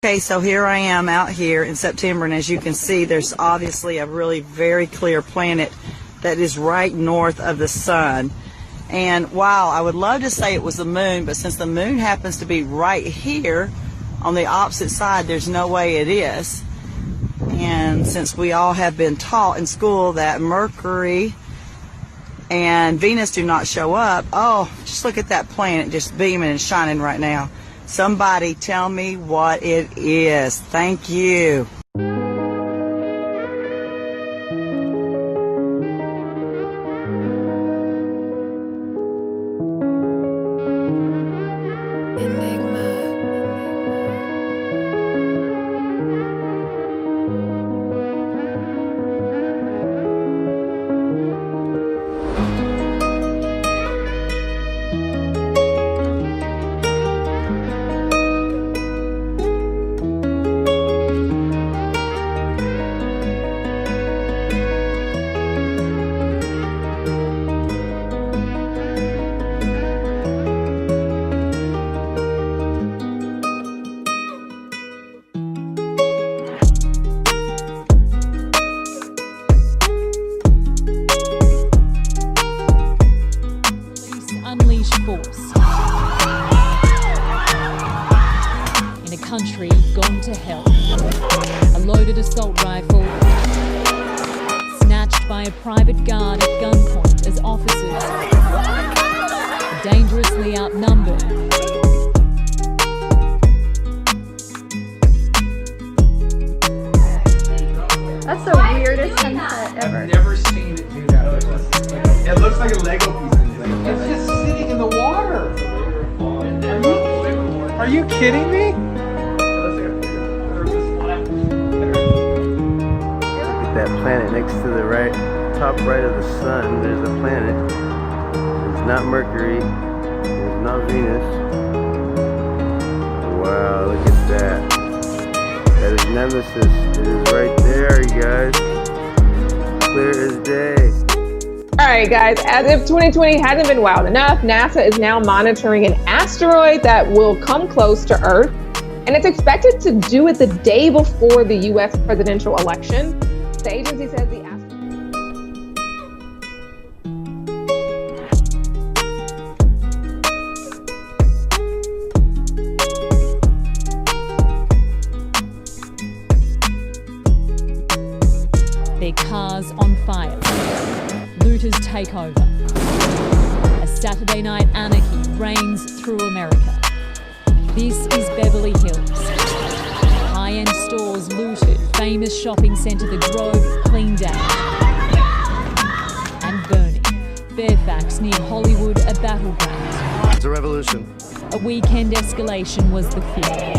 Okay, so here I am out here in September, and as you can see, there's obviously a really very clear planet that is right north of the sun. And wow, I would love to say it was the moon, but since the moon happens to be right here on the opposite side, there's no way it is. And since we all have been taught in school that Mercury and Venus do not show up, oh, just look at that planet just beaming and shining right now. Somebody tell me what it is. Thank you. Country gone to hell. A loaded assault rifle snatched by a private guard at gunpoint as officers are dangerously outnumbered. That's the weirdest sunset ever. I've never seen it do that. It looks like a Lego piece. It's just sitting in the water. Are you kidding me? That planet next to the top right of the sun, there's a planet. It's not Mercury, it's not Venus. Wow, look at that. That is Nemesis. It is right there, you guys. Clear as day. Alright guys, as if 2020 hasn't been wild enough, NASA is now monitoring an asteroid that will come close to Earth, and it's expected to do it the day before the US presidential election. The agency says the Their cars on fire. Looters take over. A Saturday night anarchy reigns through America. This is Beverly Hills. High-end stores looted, famous shopping centre The Grove cleaned out. And burning. Fairfax near Hollywood a battleground. It's a revolution. A weekend escalation was the fear.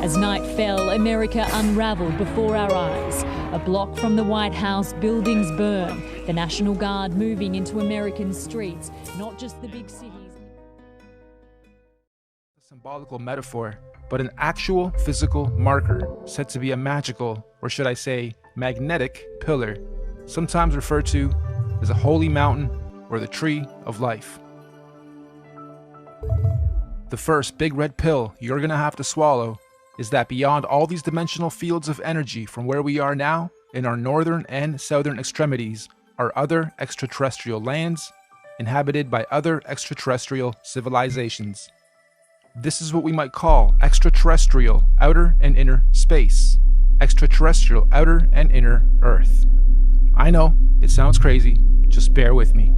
As night fell, America unravelled before our eyes. A block from the White House, buildings burn. The National Guard moving into American streets, not just the big cities. A symbolical metaphor, but an actual physical marker said to be a magical, or should I say, magnetic pillar, sometimes referred to as a holy mountain or the tree of life. The first big red pill you're gonna have to swallow is that beyond all these dimensional fields of energy from where we are now, in our northern and southern extremities, are other extraterrestrial lands inhabited by other extraterrestrial civilizations. This is what we might call extraterrestrial outer and inner space, extraterrestrial outer and inner Earth. I know, it sounds crazy, just bear with me.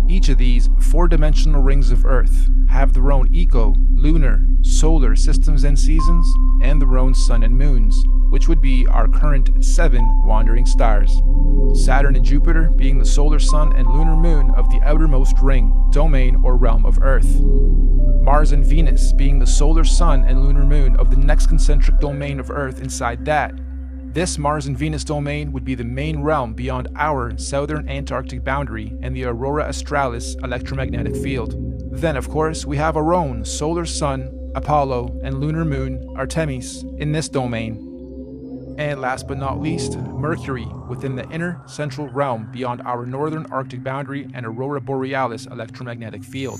Each of these four-dimensional rings of Earth have their own eco, lunar, solar systems and seasons, and their own sun and moons, which would be our current 7 wandering stars. Saturn and Jupiter being the solar sun and lunar moon of the outermost ring, domain, or realm of Earth. Mars and Venus being the solar sun and lunar moon of the next concentric domain of Earth inside that. This Mars and Venus domain would be the main realm beyond our southern Antarctic boundary and the Aurora Australis electromagnetic field. Then, of course, we have our own solar sun, Apollo, and lunar moon, Artemis, in this domain. And last but not least, Mercury within the inner central realm beyond our northern Arctic boundary and Aurora Borealis electromagnetic field.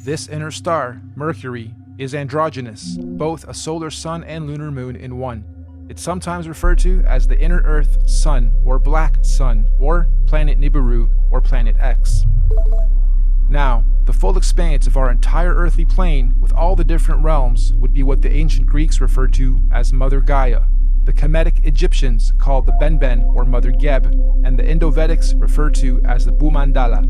This inner star, Mercury, is androgynous, both a solar sun and lunar moon in one. It's sometimes referred to as the inner Earth Sun or Black Sun or planet Nibiru or planet X. Now, the full expanse of our entire earthly plane with all the different realms would be what the ancient Greeks referred to as Mother Gaia, the Kemetic Egyptians called the Benben or Mother Geb, and the Indo-Vedics referred to as the Bhumandala.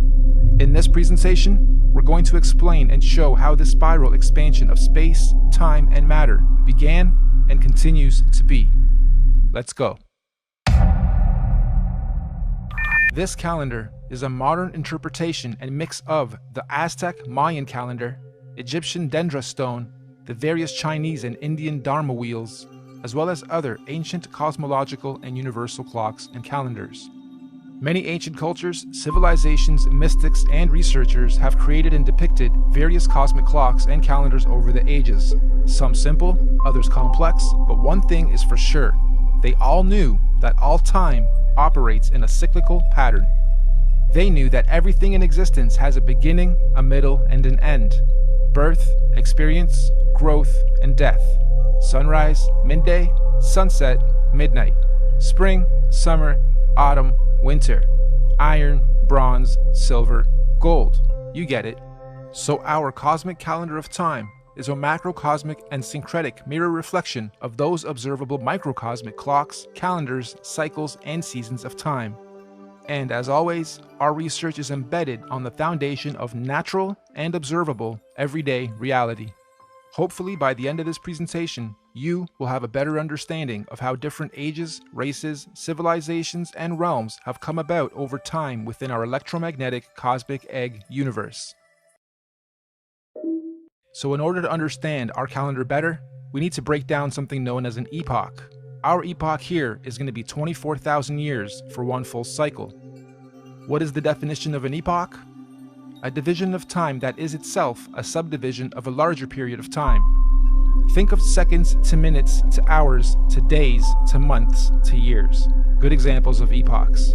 In this presentation, we're going to explain and show how this spiral expansion of space, time, and matter began and continues to be. Let's go. This calendar is a modern interpretation and mix of the Aztec Mayan calendar, Egyptian Dendra stone, the various Chinese and Indian Dharma wheels, as well as other ancient cosmological and universal clocks and calendars. Many ancient cultures, civilizations, mystics, and researchers have created and depicted various cosmic clocks and calendars over the ages. Some simple, others complex, but one thing is for sure. They all knew that all time operates in a cyclical pattern. They knew that everything in existence has a beginning, a middle, and an end. Birth, experience, growth, and death. Sunrise, midday, sunset, midnight. Spring, summer, autumn, winter. Iron, bronze, silver, gold. You get it. So our cosmic calendar of time is a macrocosmic and syncretic mirror reflection of those observable microcosmic clocks, calendars, cycles, and seasons of time. And as always, our research is embedded on the foundation of natural and observable everyday reality. Hopefully by the end of this presentation, you will have a better understanding of how different ages, races, civilizations, and realms have come about over time within our electromagnetic cosmic egg universe. So in order to understand our calendar better, we need to break down something known as an epoch. Our epoch here is going to be 24,000 years for one full cycle. What is the definition of an epoch? A division of time that is itself a subdivision of a larger period of time. Think of seconds to minutes to hours to days to months to years. Good examples of epochs.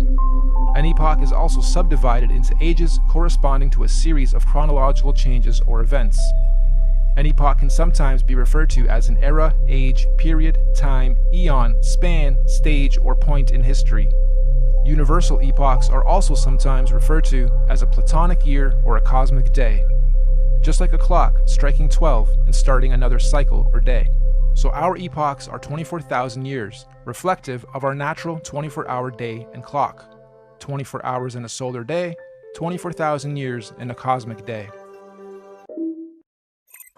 An epoch is also subdivided into ages corresponding to a series of chronological changes or events. An epoch can sometimes be referred to as an era, age, period, time, eon, span, stage, or point in history. Universal epochs are also sometimes referred to as a platonic year or a cosmic day. Just like a clock striking 12 and starting another cycle or day. So our epochs are 24,000 years, reflective of our natural 24-hour day and clock. 24 hours in a solar day, 24,000 years in a cosmic day.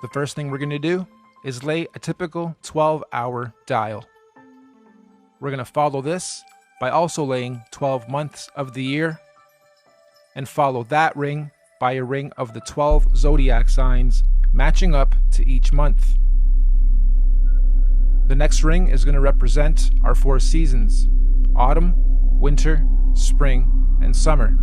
The first thing we're going to do is lay a typical 12-hour dial. We're going to follow this by also laying 12 months of the year, and follow that ring by a ring of the 12 zodiac signs matching up to each month. The next ring is going to represent our 4 seasons: autumn, winter, spring, and summer.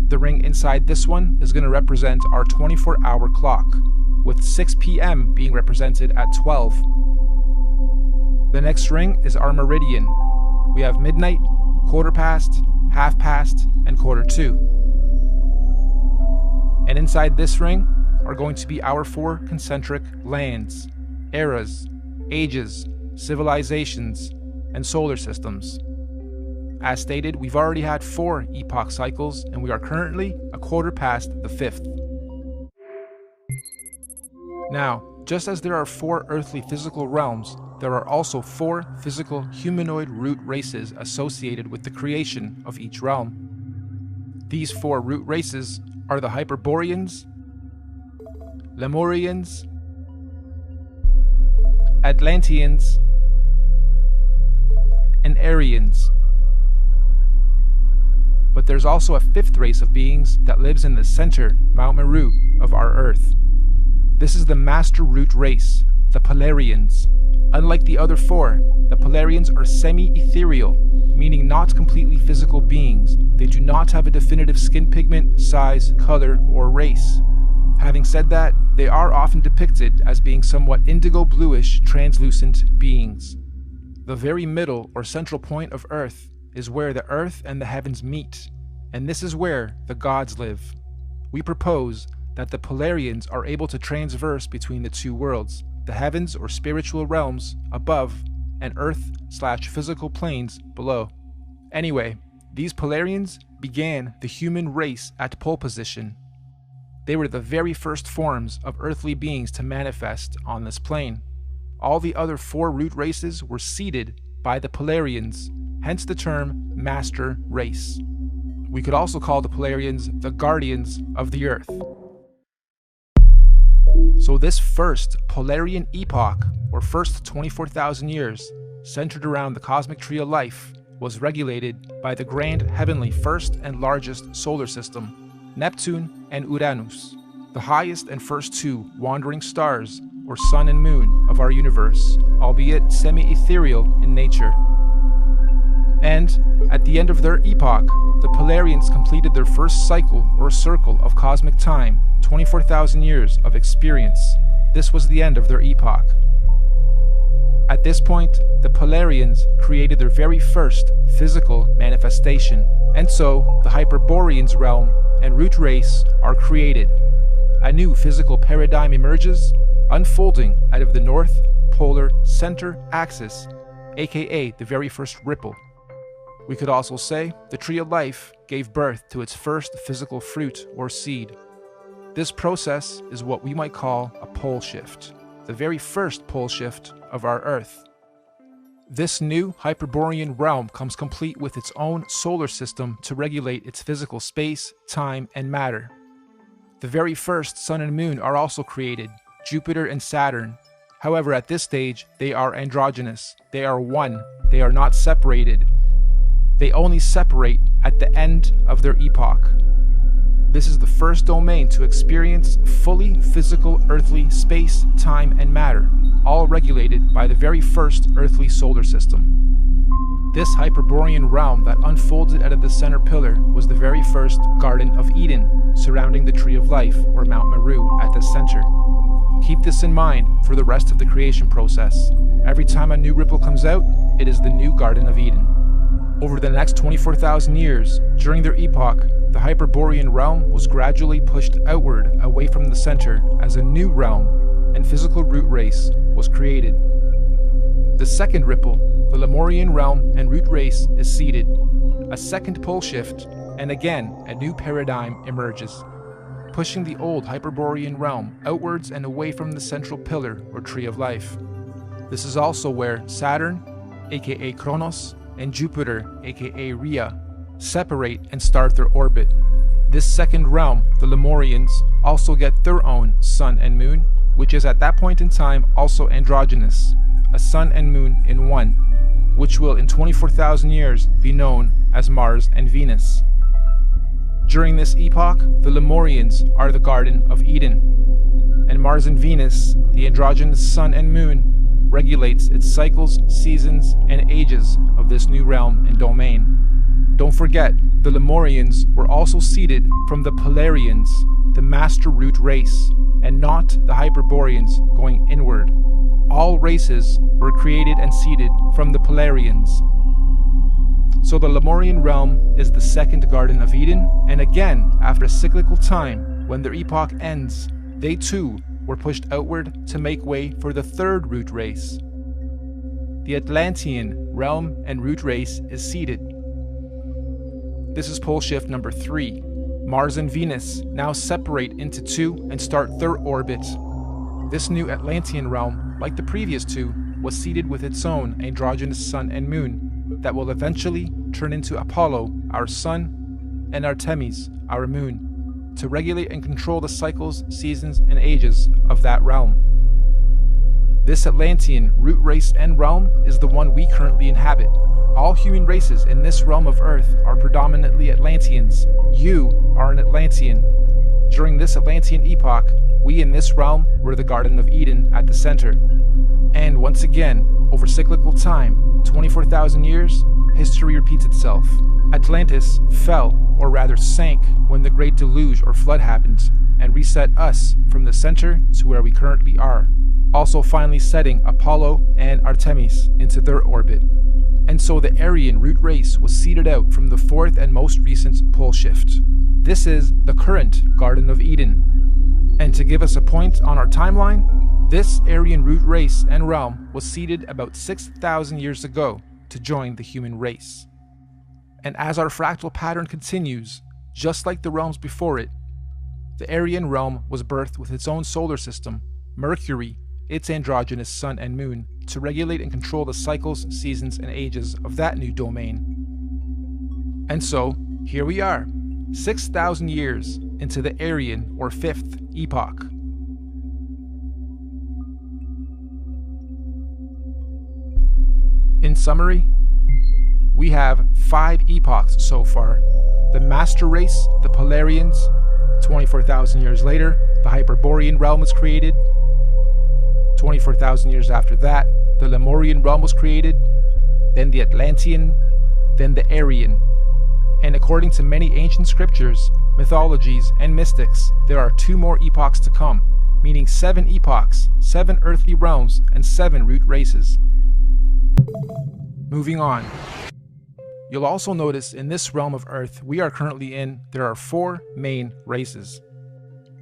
The ring inside this one is going to represent our 24-hour clock, with 6 p.m. being represented at 12. The next ring is our meridian. We have midnight, quarter past, half past, and quarter to. And inside this ring are going to be our 4 concentric lands, eras, ages, civilizations, and solar systems. As stated, we've already had 4 epoch cycles, and we are currently a quarter past the 5th. Now, just as there are 4 earthly physical realms, there are also 4 physical humanoid root races associated with the creation of each realm. These 4 root races are the Hyperboreans, Lemurians, Atlanteans, and Aryans. But there's also a 5th race of beings that lives in the center, Mount Meru, of our Earth. This is the Master Root race, the Polarians. Unlike the other 4, the Polarians are semi-ethereal, meaning not completely physical beings. They do not have a definitive skin pigment, size, color, or race. Having said that, they are often depicted as being somewhat indigo-bluish, translucent beings. The very middle or central point of Earth is where the Earth and the heavens meet, and this is where the gods live. We propose that the Polarians are able to transverse between the two worlds, the heavens or spiritual realms above and Earth/physical planes below. Anyway, these Polarians began the human race at pole position. They were the very first forms of earthly beings to manifest on this plane. All the other 4 root races were seeded by the Polarians, hence the term Master Race. We could also call the Polarians the Guardians of the Earth. So this first Polarian epoch, or first 24,000 years, centered around the cosmic tree of life, was regulated by the grand heavenly first and largest solar system, Neptune and Uranus, the highest and first 2 wandering stars, or sun and moon, of our universe, albeit semi-ethereal in nature. And at the end of their epoch, the Polarians completed their first cycle or circle of cosmic time, 24,000 years of experience. This was the end of their epoch. At this point, the Polarians created their very first physical manifestation, and so the Hyperboreans realm and root race are created. A new physical paradigm emerges, unfolding out of the North Polar Center axis, aka the very first ripple. We could also say the tree of life gave birth to its first physical fruit or seed. This process is what we might call a pole shift, the very first pole shift of our Earth. This new Hyperborean realm comes complete with its own solar system to regulate its physical space, time, and matter. The very first sun and moon are also created, Jupiter and Saturn. However, at this stage, they are androgynous. They are one. They are not separated. They only separate at the end of their epoch. This is the first domain to experience fully physical earthly space, time, and matter, all regulated by the very first earthly solar system. This Hyperborean realm that unfolded out of the center pillar was the very first Garden of Eden, surrounding the Tree of Life, or Mount Meru, at the center. Keep this in mind for the rest of the creation process. Every time a new ripple comes out, it is the new Garden of Eden. Over the next 24,000 years, during their epoch, the Hyperborean realm was gradually pushed outward away from the center as a new realm and physical root race was created. The second ripple, the Lemurian realm and root race, is seeded. A second pole shift, and again a new paradigm emerges, pushing the old Hyperborean realm outwards and away from the central pillar or tree of life. This is also where Saturn, aka Kronos, and Jupiter, aka Rhea, separate and start their orbit. This second realm, the Lemurians, also get their own sun and moon, which is at that point in time also androgynous, a sun and moon in one, which will in 24,000 years be known as Mars and Venus. During this epoch, the Lemurians are the Garden of Eden, and Mars and Venus, the androgynous sun and moon, regulates its cycles, seasons, and ages of this new realm and domain. Don't forget, the Lemurians were also seeded from the Polarians, the master root race, and not the Hyperboreans going inward. All races were created and seeded from the Polarians. So the Lemurian realm is the second Garden of Eden, and again, after a cyclical time, when their epoch ends, they too were pushed outward to make way for the third root race. The Atlantean realm and root race is seeded. This is pole shift number 3. Mars and Venus now separate into two and start their orbit. This new Atlantean realm, like the previous two, was seeded with its own androgynous sun and moon that will eventually turn into Apollo, our sun, and Artemis, our moon, to regulate and control the cycles, seasons, and ages of that realm. This Atlantean root race and realm is the one we currently inhabit. All human races in this realm of Earth are predominantly Atlanteans. You are an Atlantean. During this Atlantean epoch, we in this realm were the Garden of Eden at the center. And once again, over cyclical time, 24,000 years, history repeats itself. Atlantis fell, or rather sank, when the Great Deluge or Flood happened, and reset us from the center to where we currently are. also finally setting Apollo and Artemis into their orbit. And so the Aryan root race was seeded out from the fourth and most recent pole shift. This is the current Garden of Eden. And to give us a point on our timeline, this Aryan root race and realm was seeded about 6,000 years ago to join the human race. And as our fractal pattern continues, just like the realms before it, the Aryan realm was birthed with its own solar system, Mercury, its androgynous sun and moon, to regulate and control the cycles, seasons, and ages of that new domain. And so, here we are, 6,000 years into the Aryan or fifth epoch. In summary, we have 5 epochs so far. The Master Race, the Polarians. 24,000 years later, the Hyperborean realm was created. 24,000 years after that, the Lemurian realm was created, then the Atlantean, then the Aryan. And according to many ancient scriptures, mythologies, and mystics, there are 2 more epochs to come, meaning 7 epochs, 7 earthly realms, and 7 root races. Moving on. You'll also notice in this realm of Earth we are currently in, there are 4 main races.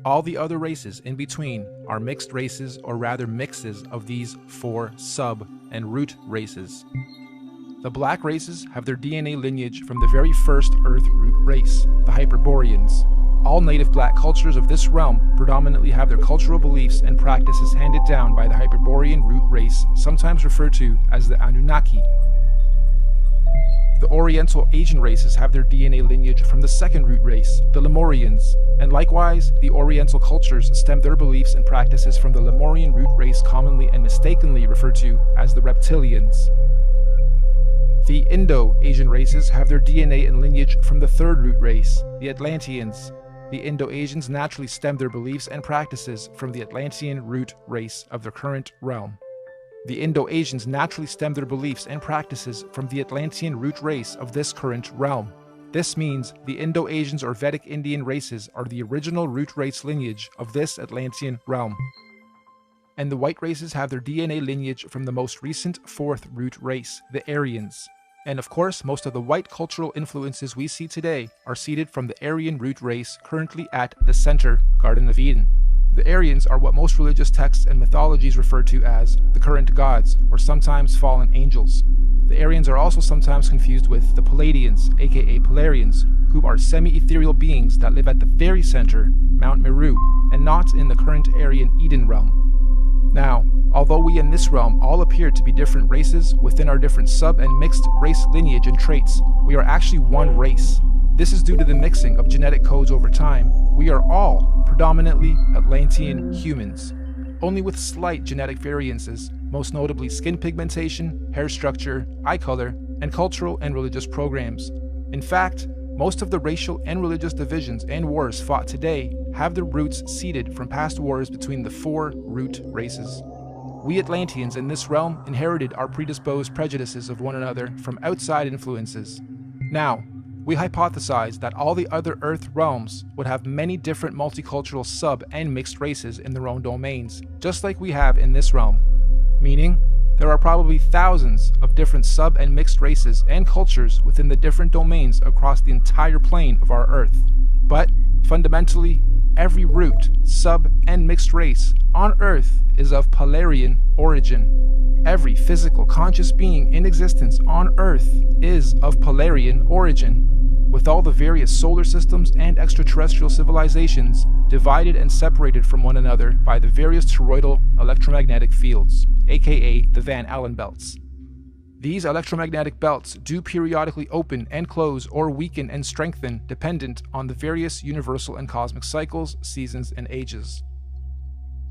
All the other races in between are mixed races, or rather mixes of these 4 sub and root races. The black races have their DNA lineage from the very first Earth root race, the Hyperboreans. All native black cultures of this realm predominantly have their cultural beliefs and practices handed down by the Hyperborean root race, sometimes referred to as the Anunnaki. The Oriental Asian races have their DNA lineage from the second root race, the Lemurians, and likewise, the Oriental cultures stem their beliefs and practices from the Lemurian root race, commonly and mistakenly referred to as the Reptilians. The Indo-Asian races have their DNA and lineage from the third root race, the Atlanteans. The Indo-Asians naturally stem their beliefs and practices from the Atlantean root race of their current realm. The Indo-Asians naturally stem their beliefs and practices from the Atlantean root race of this current realm. This means the Indo-Asians or Vedic Indian races are the original root race lineage of this Atlantean realm. And the white races have their DNA lineage from the most recent fourth root race, the Aryans. And of course, most of the white cultural influences we see today are seeded from the Aryan root race currently at the center, Garden of Eden. The Aryans are what most religious texts and mythologies refer to as the current gods, or sometimes fallen angels. The Aryans are also sometimes confused with the Palladians, aka Polarians, who are semi-ethereal beings that live at the very center, Mount Meru, and not in the current Aryan Eden realm. Now, although we in this realm all appear to be different races within our different sub and mixed race lineage and traits, we are actually one race. This is due to the mixing of genetic codes over time. We are all predominantly Atlantean humans, only with slight genetic variances, most notably skin pigmentation, hair structure, eye color, and cultural and religious programs. In fact, most of the racial and religious divisions and wars fought today have their roots seeded from past wars between the 4 root races. We Atlanteans in this realm inherited our predisposed prejudices of one another from outside influences. Now, we hypothesize that all the other Earth realms would have many different multicultural sub and mixed races in their own domains, just like we have in this realm. Meaning, there are probably thousands of different sub and mixed races and cultures within the different domains across the entire plane of our Earth. But, fundamentally, every root, sub, and mixed race on Earth is of Polarian origin. Every physical conscious being in existence on Earth is of Polarian origin, with all the various solar systems and extraterrestrial civilizations divided and separated from one another by the various toroidal electromagnetic fields, aka the Van Allen belts. These electromagnetic belts do periodically open and close or weaken and strengthen dependent on the various universal and cosmic cycles, seasons, and ages.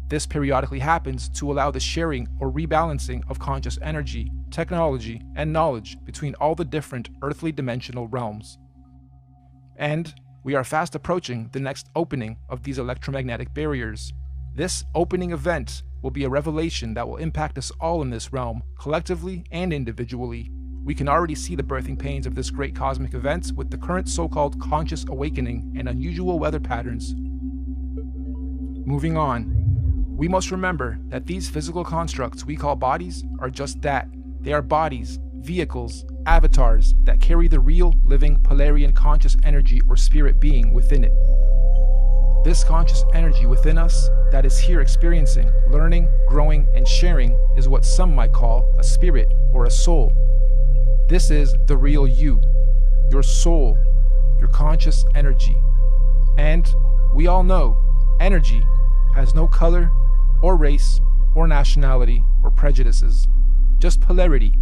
This periodically happens to allow the sharing or rebalancing of conscious energy, technology, and knowledge between all the different earthly dimensional realms. And we are fast approaching the next opening of these electromagnetic barriers. This opening event will be a revelation that will impact us all in this realm, collectively and individually. We can already see the birthing pains of this great cosmic event with the current so-called conscious awakening and unusual weather patterns. Moving on. We must remember that these physical constructs we call bodies are just that. They are bodies, vehicles, avatars that carry the real, living Polarian conscious energy or spirit being within it. This conscious energy within us that is here experiencing, learning, growing, and sharing is what some might call a spirit or a soul. This is the real you, your soul, your conscious energy. And we all know energy has no color or race or nationality or prejudices, just polarity,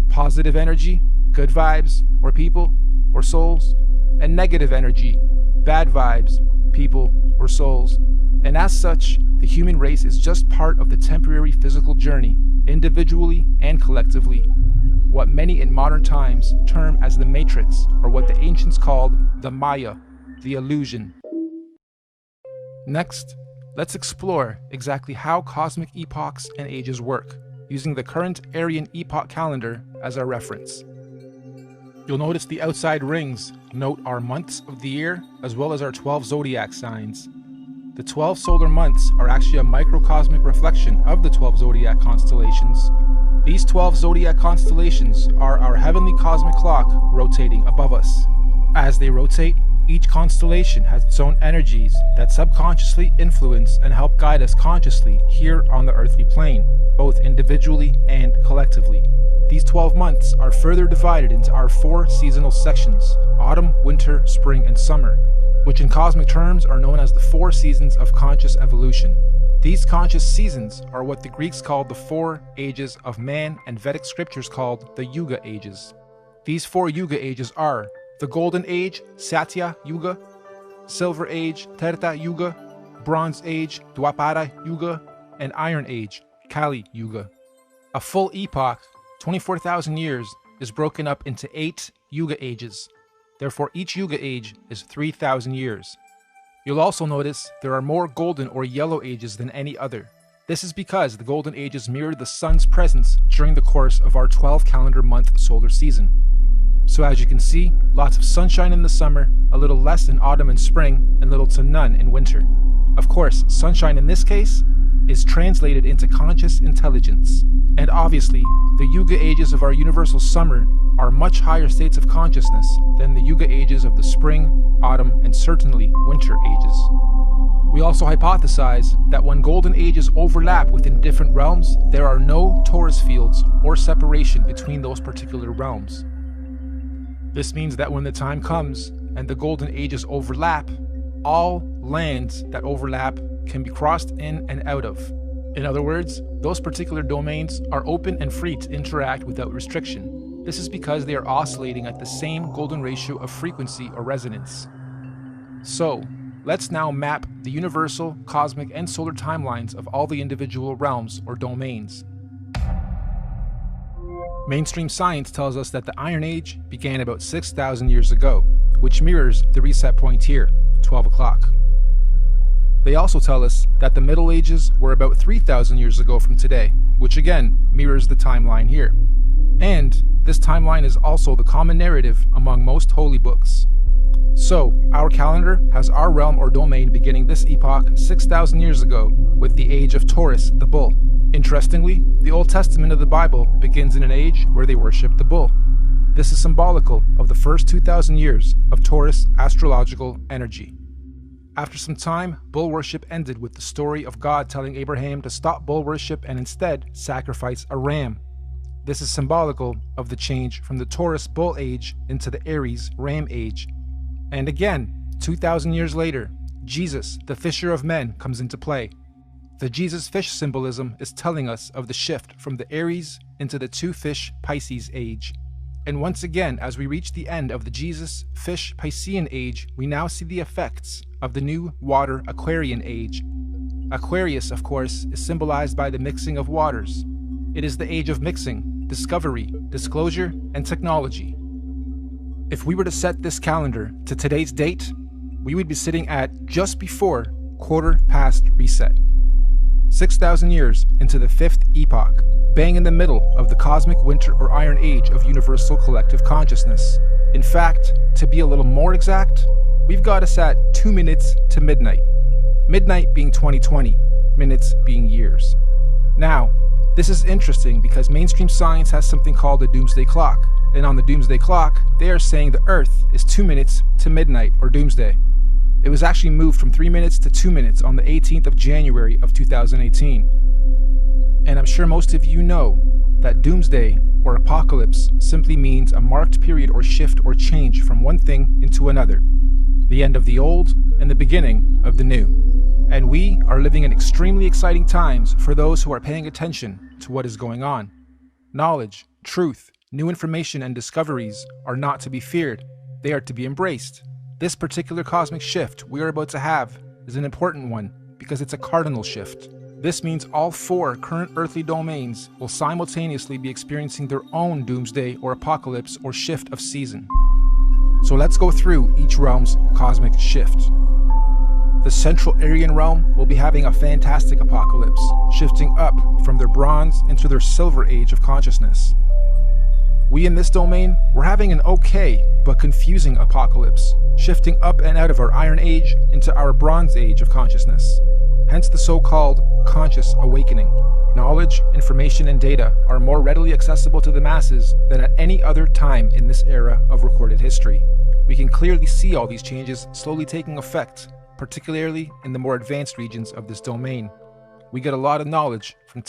positive energy, good vibes or people or souls, and negative energy, bad vibes, people or souls. And as such, the human race is just part of the temporary physical journey, individually and collectively, what many in modern times term as the matrix, or what the ancients called the Maya, the illusion. Next, let's explore exactly how cosmic epochs and ages work, using the current Aryan epoch calendar as our reference. You'll notice the outside rings note our months of the year, as well as our 12 zodiac signs. The 12 solar months are actually a microcosmic reflection of the 12 zodiac constellations. These 12 zodiac constellations are our heavenly cosmic clock rotating above us. As they rotate, each constellation has its own energies that subconsciously influence and help guide us consciously here on the earthly plane, both individually and collectively. These 12 months are further divided into our 4 seasonal sections: autumn, winter, spring, and summer, which in cosmic terms are known as the 4 seasons of conscious evolution. These conscious seasons are what the Greeks called the 4 ages of man, and Vedic scriptures called the Yuga Ages. These 4 Yuga Ages are the Golden Age, Satya Yuga, Silver Age, Treta Yuga, Bronze Age, Dwapara Yuga, and Iron Age, Kali Yuga. A full epoch, 24,000 years, is broken up into 8 Yuga Ages. Therefore, each Yuga Age is 3,000 years. You'll also notice there are more golden or yellow ages than any other. This is because the golden ages mirror the sun's presence during the course of our 12 calendar month solar season. So as you can see, lots of sunshine in the summer, a little less in autumn and spring, and little to none in winter. Of course, sunshine in this case is translated into conscious intelligence. And obviously, the Yuga Ages of our universal summer are much higher states of consciousness than the Yuga Ages of the spring, autumn, and certainly winter ages. We also hypothesize that when golden ages overlap within different realms, there are no torus fields or separation between those particular realms. This means that when the time comes and the golden ages overlap, all lands that overlap can be crossed in and out of. In other words, those particular domains are open and free to interact without restriction. This is because they are oscillating at the same golden ratio of frequency or resonance. So, let's now map the universal, cosmic, and solar timelines of all the individual realms or domains. Mainstream science tells us that the Iron Age began about 6,000 years ago, which mirrors the reset point here, 12 o'clock. They also tell us that the Middle Ages were about 3,000 years ago from today, which again mirrors the timeline here. And this timeline is also the common narrative among most holy books. So, our calendar has our realm or domain beginning this epoch 6,000 years ago with the age of Taurus, the bull. Interestingly, the Old Testament of the Bible begins in an age where they worship the bull. This is symbolical of the first 2,000 years of Taurus astrological energy. After some time, bull worship ended with the story of God telling Abraham to stop bull worship and instead sacrifice a ram. This is symbolical of the change from the Taurus bull age into the Aries ram age. And again, 2,000 years later, Jesus, the fisher of men, comes into play. The Jesus fish symbolism is telling us of the shift from the Aries into the 2-fish Pisces age. And once again, as we reach the end of the Jesus fish Piscean age, we now see the effects of the new water Aquarian age. Aquarius, of course, is symbolized by the mixing of waters. It is the age of mixing, discovery, disclosure, and technology. If we were to set this calendar to today's date, we would be sitting at just before quarter past reset. 6,000 years into the 5th epoch, bang in the middle of the cosmic winter or iron age of universal collective consciousness. In fact, to be a little more exact, we've got us at 2 minutes to midnight. Midnight being 2020, minutes being years. Now, this is interesting because mainstream science has something called the Doomsday Clock, and on the Doomsday Clock, they are saying the Earth is 2 minutes to midnight or doomsday. It was actually moved from 3 minutes to 2 minutes on the 18th of January of 2018. And I'm sure most of you know that doomsday or apocalypse simply means a marked period or shift or change from one thing into another, the end of the old and the beginning of the new. And we are living in extremely exciting times for those who are paying attention to what is going on. Knowledge, truth, new information and discoveries are not to be feared, they are to be embraced. This particular cosmic shift we are about to have is an important one because it's a cardinal shift. This means all 4 current earthly domains will simultaneously be experiencing their own doomsday or apocalypse or shift of season. So let's go through each realm's cosmic shift. The Central Aryan realm will be having a fantastic apocalypse, shifting up from their bronze into their silver age of consciousness. We in this domain, we're having an okay but confusing apocalypse, shifting up and out of our Iron Age into our Bronze Age of consciousness. Hence the so-called conscious awakening. Knowledge, information, and data are more readily accessible to the masses than at any other time in this era of recorded history. We can clearly see all these changes slowly taking effect, particularly in the more advanced regions of this domain. We get a lot of knowledge from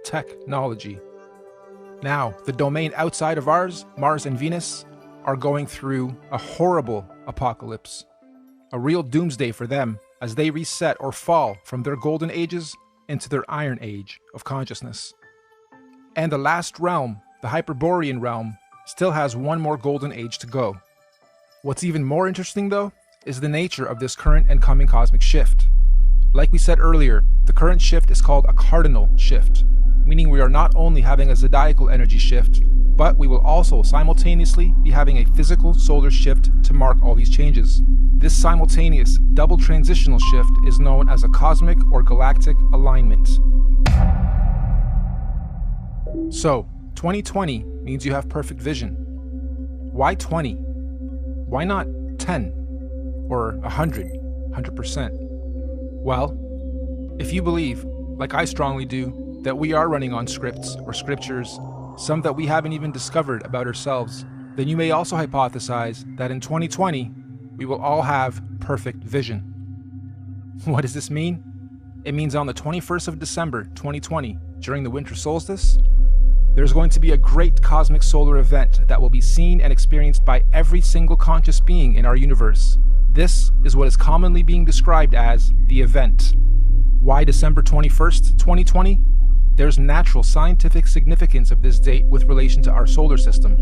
technology. Now, the domain outside of ours, Mars and Venus, are going through a horrible apocalypse. A real doomsday for them as they reset or fall from their golden ages into their Iron Age of consciousness. And the last realm, the Hyperborean realm, still has one more golden age to go. What's even more interesting though, is the nature of this current and coming cosmic shift. Like we said earlier, the current shift is called a cardinal shift, meaning we are not only having a zodiacal energy shift, but we will also simultaneously be having a physical solar shift to mark all these changes. This simultaneous double transitional shift is known as a cosmic or galactic alignment. So, 2020 means you have perfect vision. Why 20? Why not 10? Or 100%? Well, if you believe, like I strongly do, that we are running on scripts or scriptures, some that we haven't even discovered about ourselves, then you may also hypothesize that in 2020, we will all have perfect vision. What does this mean? It means on the 21st of December 2020, during the Winter Solstice, there's going to be a great cosmic solar event that will be seen and experienced by every single conscious being in our universe. This is what is commonly being described as the event. Why December 21st, 2020? There's natural scientific significance of this date with relation to our solar system.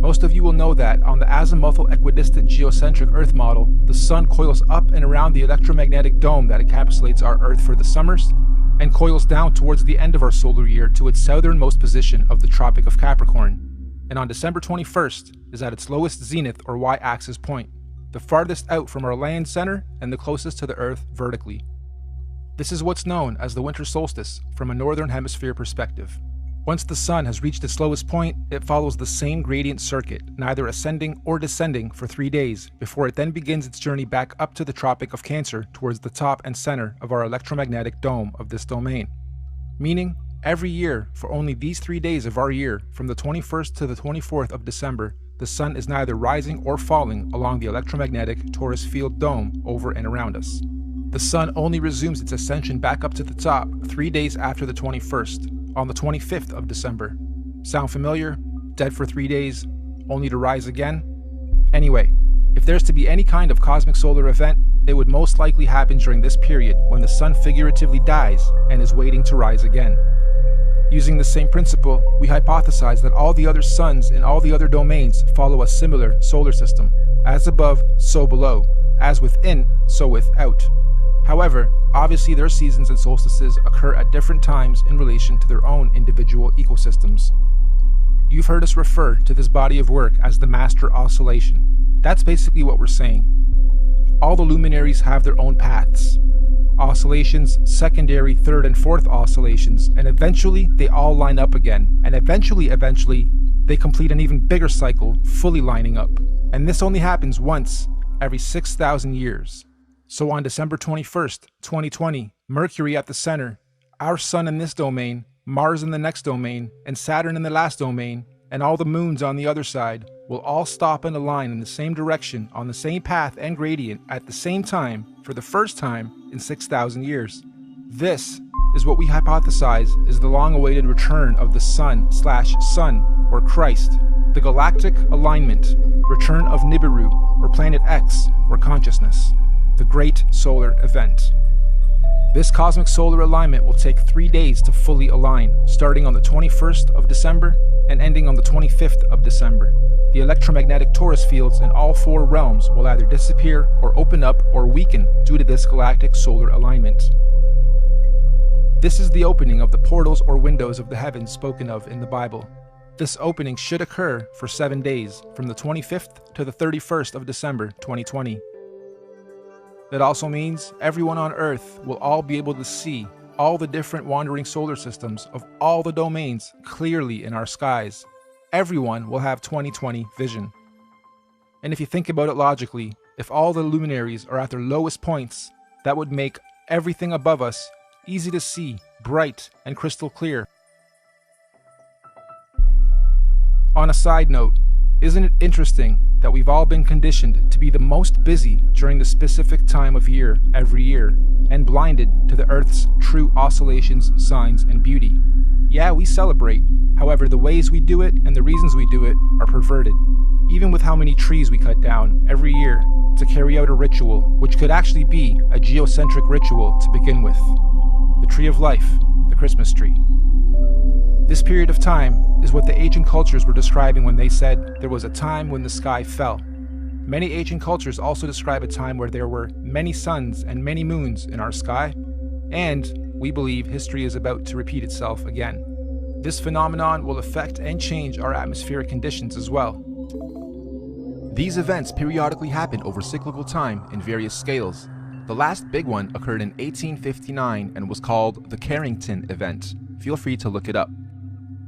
Most of you will know that on the azimuthal equidistant geocentric Earth model, the Sun coils up and around the electromagnetic dome that encapsulates our Earth for the summers, and coils down towards the end of our solar year to its southernmost position of the Tropic of Capricorn. And on December 21st is at its lowest zenith or y-axis point, the farthest out from our land center and the closest to the Earth vertically. This is what's known as the Winter Solstice from a northern hemisphere perspective. Once the Sun has reached its lowest point, it follows the same gradient circuit, neither ascending or descending for 3 days, before it then begins its journey back up to the Tropic of Cancer towards the top and center of our electromagnetic dome of this domain. Meaning, every year, for only these 3 days of our year, from the 21st to the 24th of December, the Sun is neither rising or falling along the electromagnetic torus field dome over and around us. The Sun only resumes its ascension back up to the top 3 days after the 21st, on the 25th of December. Sound familiar? Dead for 3 days, only to rise again? Anyway, if there's to be any kind of cosmic solar event, it would most likely happen during this period when the Sun figuratively dies and is waiting to rise again. Using the same principle, we hypothesize that all the other suns in all the other domains follow a similar solar system. As above, so below. As within, so without. However, obviously their seasons and solstices occur at different times in relation to their own individual ecosystems. You've heard us refer to this body of work as the master oscillation. That's basically what we're saying. All the luminaries have their own paths. Oscillations, secondary, third, and fourth oscillations, and eventually they all line up again, and eventually, they complete an even bigger cycle, fully lining up. And this only happens once every 6,000 years. So on December 21st, 2020, Mercury at the center, our Sun in this domain, Mars in the next domain, and Saturn in the last domain, and all the moons on the other side will all stop and align in the same direction on the same path and gradient at the same time for the first time in 6,000 years. This is what we hypothesize is the long-awaited return of the Sun/Sun, or Christ, the galactic alignment, return of Nibiru, or Planet X, or consciousness, the Great Solar Event. This cosmic solar alignment will take 3 days to fully align, starting on the 21st of December and ending on the 25th of December. The electromagnetic torus fields in all 4 realms will either disappear or open up or weaken due to this galactic solar alignment. This is the opening of the portals or windows of the heavens spoken of in the Bible. This opening should occur for 7 days, from the 25th to the 31st of December 2020. That also means everyone on Earth will all be able to see all the different wandering solar systems of all the domains clearly in our skies. Everyone will have 2020 vision. And if you think about it logically, if all the luminaries are at their lowest points, that would make everything above us easy to see, bright, and crystal clear. On a side note, isn't it interesting that we've all been conditioned to be the most busy during the specific time of year every year, and blinded to the Earth's true oscillations, signs, and beauty? Yeah, we celebrate. However, the ways we do it and the reasons we do it are perverted. Even with how many trees we cut down every year to carry out a ritual, which could actually be a geocentric ritual to begin with. The tree of life, the Christmas tree. This period of time is what the ancient cultures were describing when they said there was a time when the sky fell. Many ancient cultures also describe a time where there were many suns and many moons in our sky, and we believe history is about to repeat itself again. This phenomenon will affect and change our atmospheric conditions as well. These events periodically happen over cyclical time in various scales. The last big one occurred in 1859 and was called the Carrington Event. Feel free to look it up.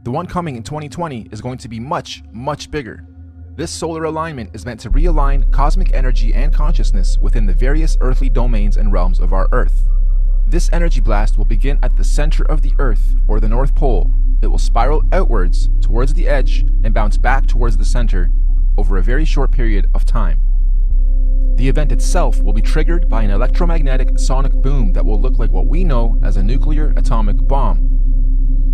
The one coming in 2020 is going to be much, much bigger. This solar alignment is meant to realign cosmic energy and consciousness within the various earthly domains and realms of our Earth. This energy blast will begin at the center of the Earth, or the North Pole. It will spiral outwards towards the edge and bounce back towards the center over a very short period of time. The event itself will be triggered by an electromagnetic sonic boom that will look like what we know as a nuclear atomic bomb.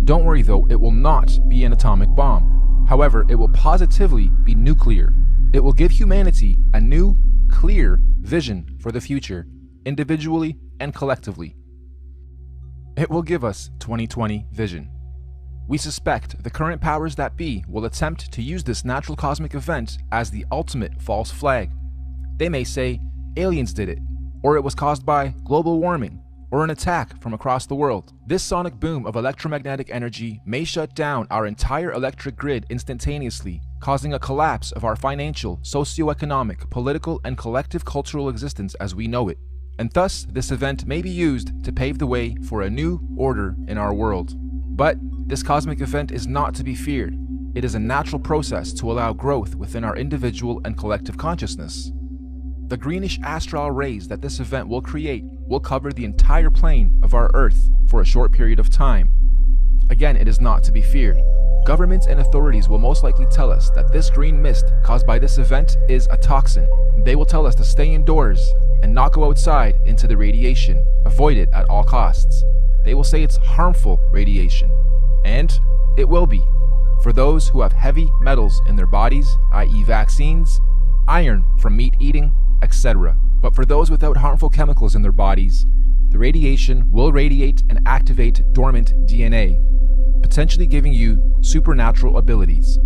Don't worry though, it will not be an atomic bomb. However, it will positively be nuclear. It will give humanity a new, clear vision for the future, individually and collectively. It will give us 2020 vision. We suspect the current powers that be will attempt to use this natural cosmic event as the ultimate false flag. They may say aliens did it, or it was caused by global warming, or an attack from across the world. This sonic boom of electromagnetic energy may shut down our entire electric grid instantaneously, causing a collapse of our financial, socio-economic, political, and collective cultural existence as we know it. And thus, this event may be used to pave the way for a new order in our world. But this cosmic event is not to be feared. It is a natural process to allow growth within our individual and collective consciousness. The greenish astral rays that this event will create will cover the entire plane of our Earth for a short period of time. Again, it is not to be feared. Governments and authorities will most likely tell us that this green mist caused by this event is a toxin. They will tell us to stay indoors and not go outside into the radiation. Avoid it at all costs. They will say it's harmful radiation. And it will be. For those who have heavy metals in their bodies, i.e. vaccines, iron from meat eating, etc. But for those without harmful chemicals in their bodies, the radiation will radiate and activate dormant DNA, potentially giving you supernatural abilities.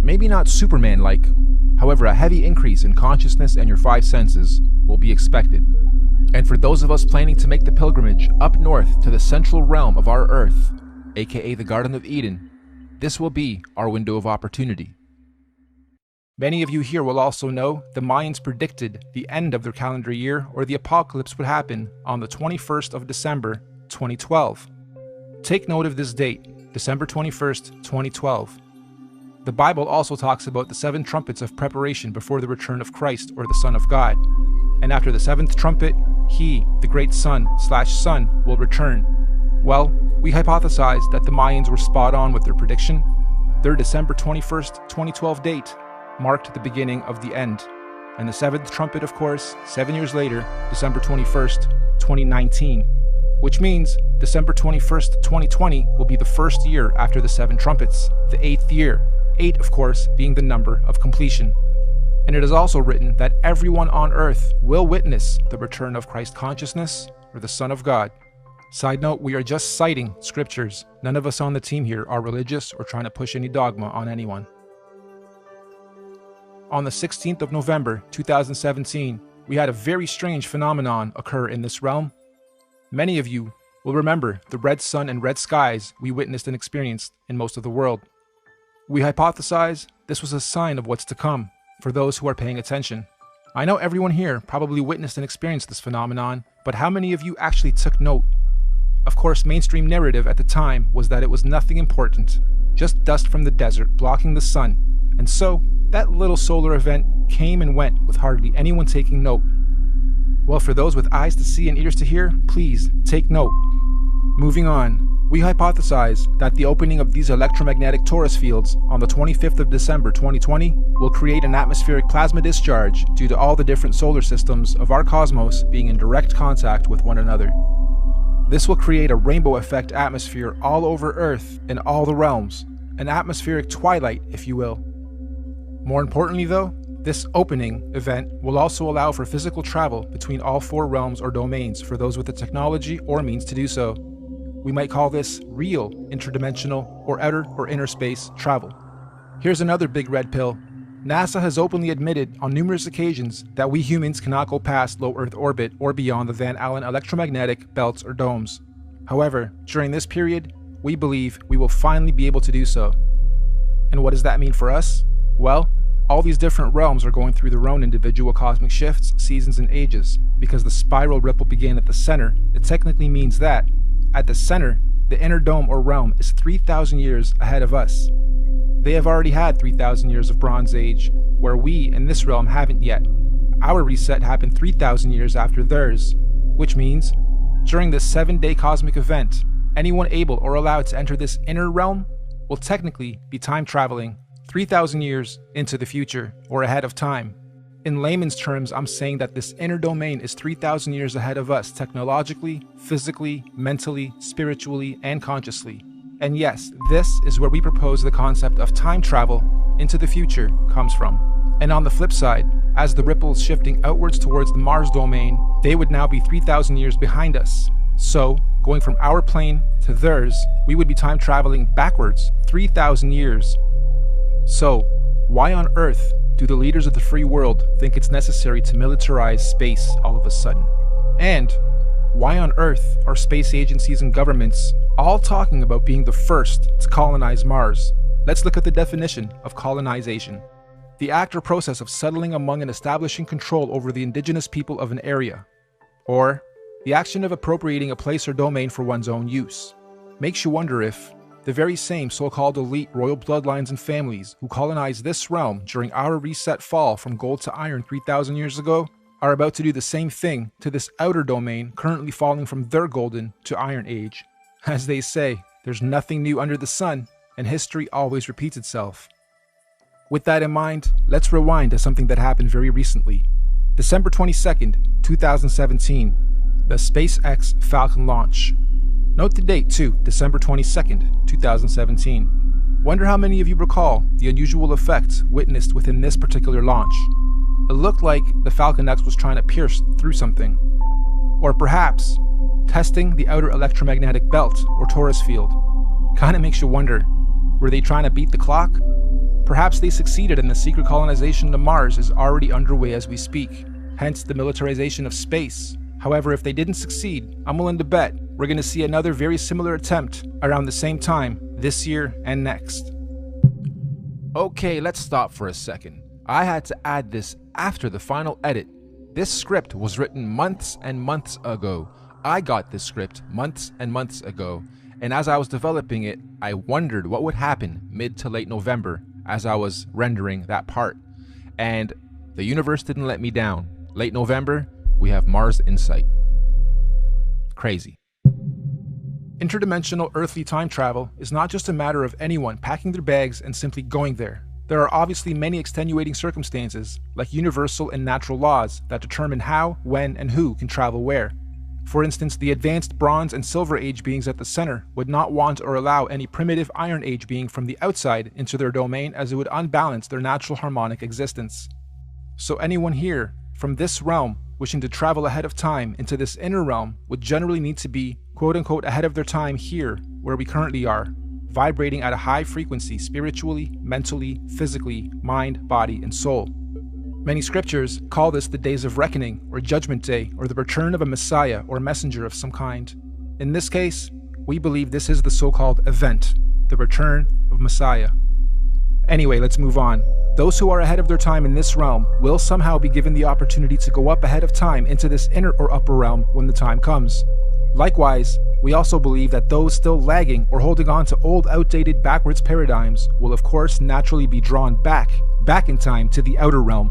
Maybe not Superman-like, however a heavy increase in consciousness and your 5 senses will be expected. And for those of us planning to make the pilgrimage up north to the central realm of our Earth, aka the Garden of Eden, this will be our window of opportunity. Many of you here will also know the Mayans predicted the end of their calendar year, or the apocalypse, would happen on the 21st of December, 2012. Take note of this date, December 21st, 2012. The Bible also talks about the 7 trumpets of preparation before the return of Christ, or the Son of God. And after the 7th trumpet, he, the great sun/sun, will return. Well, we hypothesized that the Mayans were spot on with their prediction. Their December 21st, 2012 date marked the beginning of the end. And the seventh trumpet, of course, 7 years later, December 21st, 2019. Which means December 21st, 2020 will be the first year after the 7 trumpets, the 8th year. 8, of course, being the number of completion. And it is also written that everyone on earth will witness the return of Christ consciousness or the Son of God. Side note, we are just citing scriptures. None of us on the team here are religious or trying to push any dogma on anyone. On the 16th of November, 2017, we had a very strange phenomenon occur in this realm. Many of you will remember the red sun and red skies we witnessed and experienced in most of the world. We hypothesize this was a sign of what's to come for those who are paying attention. I know everyone here probably witnessed and experienced this phenomenon, but how many of you actually took note? Of course, mainstream narrative at the time was that it was nothing important, just dust from the desert blocking the sun, and so that little solar event came and went with hardly anyone taking note. Well, for those with eyes to see and ears to hear, please take note. Moving on, we hypothesize that the opening of these electromagnetic torus fields on the 25th of December 2020 will create an atmospheric plasma discharge due to all the different solar systems of our cosmos being in direct contact with one another. This will create a rainbow effect atmosphere all over Earth in all the realms, an atmospheric twilight, if you will. More importantly though, this opening event will also allow for physical travel between all 4 realms or domains for those with the technology or means to do so. We might call this real interdimensional or outer or inner space travel. Here's another big red pill. NASA has openly admitted on numerous occasions that we humans cannot go past low Earth orbit or beyond the Van Allen electromagnetic belts or domes. However, during this period, we believe we will finally be able to do so. And what does that mean for us? Well, all these different realms are going through their own individual cosmic shifts, seasons, and ages. Because the spiral ripple began at the center, it technically means that, at the center, the inner dome or realm is 3,000 years ahead of us. They have already had 3,000 years of Bronze Age, where we in this realm haven't yet. Our reset happened 3,000 years after theirs, which means, during this 7-day cosmic event, anyone able or allowed to enter this inner realm will technically be time traveling 3,000 years into the future, or ahead of time. In layman's terms, I'm saying that this inner domain is 3,000 years ahead of us technologically, physically, mentally, spiritually, and consciously. And yes, this is where we propose the concept of time travel into the future comes from. And on the flip side, as the ripple is shifting outwards towards the Mars domain, they would now be 3,000 years behind us. So, going from our plane to theirs, we would be time traveling backwards 3,000 years. So, why on earth do the leaders of the free world think it's necessary to militarize space all of a sudden? And why on earth are space agencies and governments all talking about being the first to colonize Mars? Let's look at the definition of colonization. The act or process of settling among and establishing control over the indigenous people of an area. Or, the action of appropriating a place or domain for one's own use. Makes you wonder if the very same so-called elite royal bloodlines and families who colonized this realm during our reset fall from gold to iron 3,000 years ago are about to do the same thing to this outer domain currently falling from their golden to iron age. As they say, there's nothing new under the sun, and history always repeats itself. With that in mind, let's rewind to something that happened very recently. December 22nd, 2017, the Spacex Falcon launch. Note the date too, December 22nd, 2017. Wonder how many of you recall the unusual effects witnessed within this particular launch. It looked like the Falcon X was trying to pierce through something. Or perhaps, testing the outer electromagnetic belt or torus field. Kinda makes you wonder, were they trying to beat the clock? Perhaps they succeeded and the secret colonization to Mars is already underway as we speak, hence the militarization of space. However, if they didn't succeed, I'm willing to bet we're going to see another very similar attempt around the same time this year and next. Okay, let's stop for a second. I had to add this after the final edit. This script was written months and months ago. I got this script months and months ago, and as I was developing it, I wondered what would happen mid to late November as I was rendering that part. And the universe didn't let me down. Late November, we have Mars Insight. Crazy. Interdimensional earthly time travel is not just a matter of anyone packing their bags and simply going there. There are obviously many extenuating circumstances, like universal and natural laws, that determine how, when, and who can travel where. For instance, the advanced Bronze and Silver Age beings at the center would not want or allow any primitive Iron Age being from the outside into their domain, as it would unbalance their natural harmonic existence. So anyone here, from this realm, wishing to travel ahead of time into this inner realm would generally need to be, quote-unquote, ahead of their time here, where we currently are, vibrating at a high frequency spiritually, mentally, physically, mind, body, and soul. Many scriptures call this the days of reckoning, or judgment day, or the return of a messiah or messenger of some kind. In this case, we believe this is the so-called event, the return of Messiah. Anyway, let's move on. Those who are ahead of their time in this realm will somehow be given the opportunity to go up ahead of time into this inner or upper realm when the time comes. Likewise, we also believe that those still lagging or holding on to old, outdated, backwards paradigms will of course naturally be drawn back in time to the outer realm.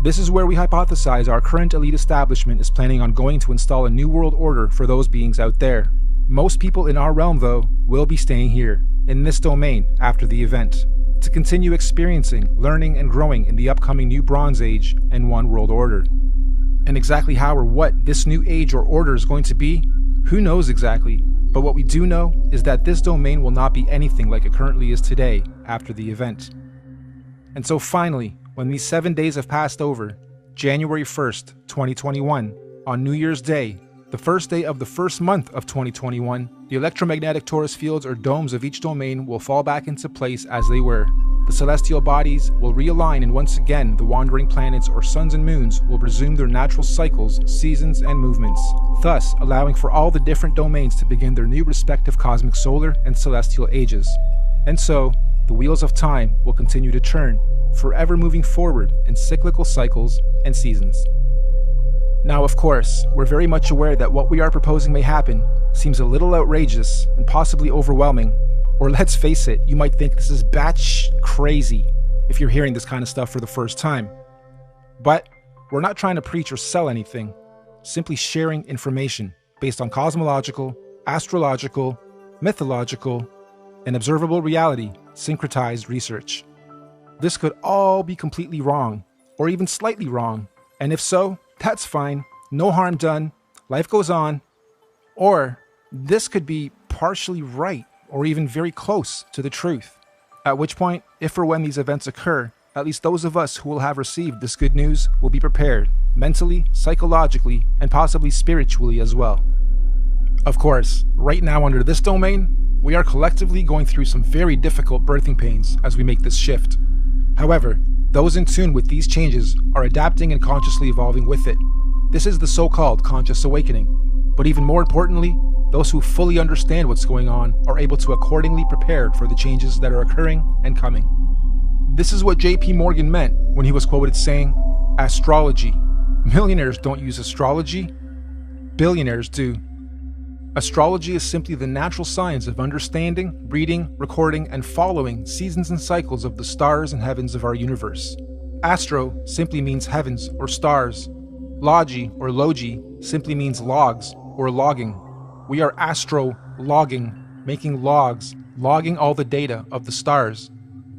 This is where we hypothesize our current elite establishment is planning on going to install a new world order for those beings out there. Most people in our realm, though, will be staying here, in this domain, after the event, to continue experiencing, learning, and growing in the upcoming new Bronze Age and One World Order. And exactly how or what this new age or order is going to be, who knows exactly, but what we do know is that this domain will not be anything like it currently is today after the event. And so finally, when these 7 days have passed over, January 1st, 2021, on New Year's Day, the first day of the first month of 2021, the electromagnetic torus fields or domes of each domain will fall back into place as they were. The celestial bodies will realign, and once again the wandering planets or suns and moons will resume their natural cycles, seasons, and movements, thus allowing for all the different domains to begin their new respective cosmic solar and celestial ages. And so, the wheels of time will continue to turn, forever moving forward in cyclical cycles and seasons. Now, of course, we're very much aware that what we are proposing may happen seems a little outrageous and possibly overwhelming, or let's face it, you might think this is batsh crazy if you're hearing this kind of stuff for the first time. But we're not trying to preach or sell anything, simply sharing information based on cosmological, astrological, mythological, and observable reality syncretized research. This could all be completely wrong, or even slightly wrong, and if so, that's fine, no harm done, life goes on. Or this could be partially right, or even very close to the truth. At which point, if or when these events occur, at least those of us who will have received this good news will be prepared, mentally, psychologically, and possibly spiritually as well. Of course, right now under this domain, we are collectively going through some very difficult birthing pains as we make this shift. However, those in tune with these changes are adapting and consciously evolving with it. This is the so-called conscious awakening. But even more importantly, those who fully understand what's going on are able to accordingly prepare for the changes that are occurring and coming. This is what J.P. Morgan meant when he was quoted saying, "Astrology. Millionaires don't use astrology. Billionaires do." Astrology is simply the natural science of understanding, reading, recording, and following seasons and cycles of the stars and heavens of our universe. Astro simply means heavens or stars. Logi or logi simply means logs or logging. We are astro-logging, making logs, logging all the data of the stars.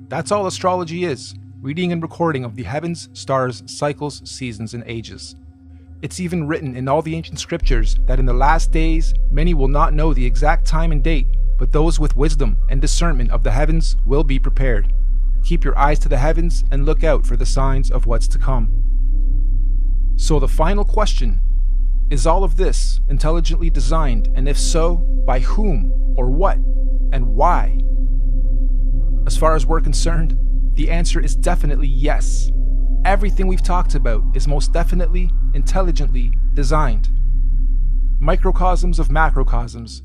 That's all astrology is, reading and recording of the heavens, stars, cycles, seasons, and ages. It's even written in all the ancient scriptures that in the last days, many will not know the exact time and date, but those with wisdom and discernment of the heavens will be prepared. Keep your eyes to the heavens and look out for the signs of what's to come. So the final question, is all of this intelligently designed, and if so, by whom, or what, and why? As far as we're concerned, the answer is definitely yes. Everything we've talked about is most definitely intelligently designed. Microcosms of macrocosms,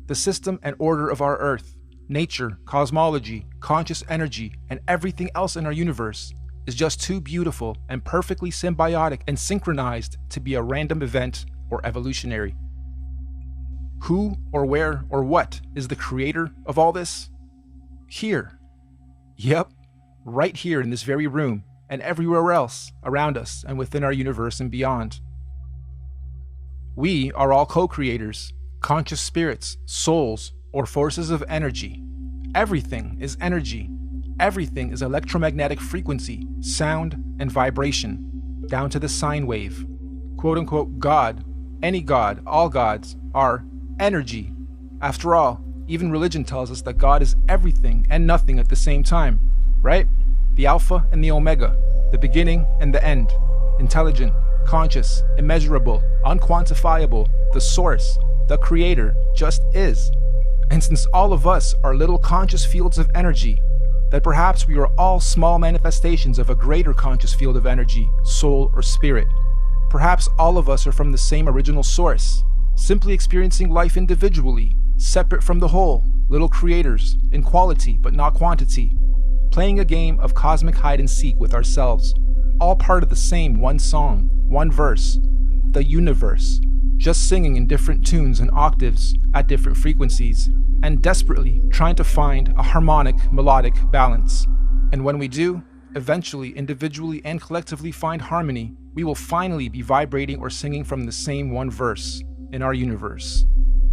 the system and order of our Earth, nature, cosmology, conscious energy, and everything else in our universe is just too beautiful and perfectly symbiotic and synchronized to be a random event or evolutionary. Who or where or what is the creator of all this? Here. Yep, right here in this very room and everywhere else around us and within our universe and beyond. We are all co-creators, conscious spirits, souls, or forces of energy. Everything is energy. Everything is electromagnetic frequency, sound, and vibration, down to the sine wave. Quote-unquote God, any God, all gods, are energy. After all, even religion tells us that God is everything and nothing at the same time, right? The Alpha and the Omega, the beginning and the end, intelligent, conscious, immeasurable, unquantifiable, the source, the creator, just is. And since all of us are little conscious fields of energy, that perhaps we are all small manifestations of a greater conscious field of energy, soul, or spirit. Perhaps all of us are from the same original source, simply experiencing life individually, separate from the whole, little creators, in quality but not quantity, playing a game of cosmic hide and seek with ourselves, all part of the same one song, one verse, the universe, just singing in different tunes and octaves at different frequencies, and desperately trying to find a harmonic, melodic balance. And when we do, eventually, individually and collectively find harmony, we will finally be vibrating or singing from the same one verse in our universe.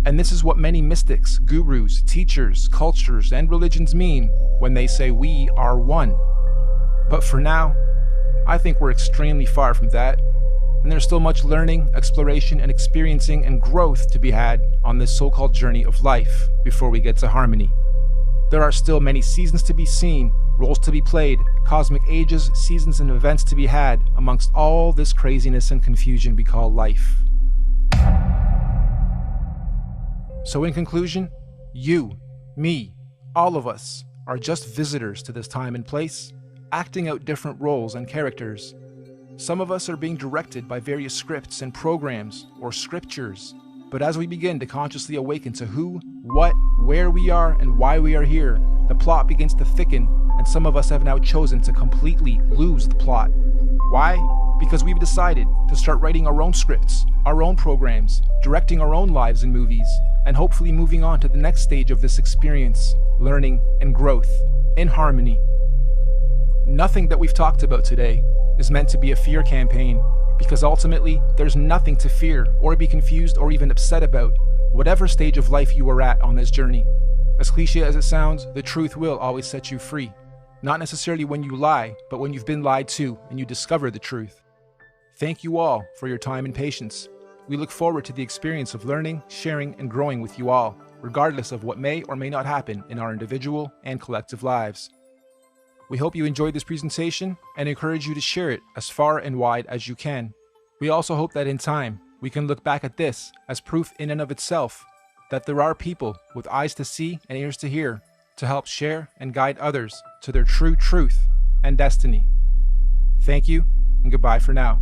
And this is what many mystics, gurus, teachers, cultures, and religions mean when they say we are one. But for now, I think we're extremely far from that, and there's still much learning, exploration, and experiencing and growth to be had on this so-called journey of life before we get to harmony. There are still many seasons to be seen, roles to be played, cosmic ages, seasons, and events to be had amongst all this craziness and confusion we call life. So in conclusion, you, me, all of us are just visitors to this time and place, acting out different roles and characters. Some of us are being directed by various scripts and programs or scriptures, but as we begin to consciously awaken to who, what, where we are, and why we are here, the plot begins to thicken, and some of us have now chosen to completely lose the plot. Why? Because we've decided to start writing our own scripts, our own programs, directing our own lives and movies, and hopefully moving on to the next stage of this experience, learning and growth, in harmony. Nothing that we've talked about today is meant to be a fear campaign, because ultimately, there's nothing to fear or be confused or even upset about, whatever stage of life you are at on this journey. As cliche as it sounds, the truth will always set you free. Not necessarily when you lie, but when you've been lied to and you discover the truth. Thank you all for your time and patience. We look forward to the experience of learning, sharing, and growing with you all, regardless of what may or may not happen in our individual and collective lives. We hope you enjoyed this presentation and encourage you to share it as far and wide as you can. We also hope that in time, we can look back at this as proof in and of itself that there are people with eyes to see and ears to hear to help share and guide others to their true truth and destiny. Thank you, and goodbye for now.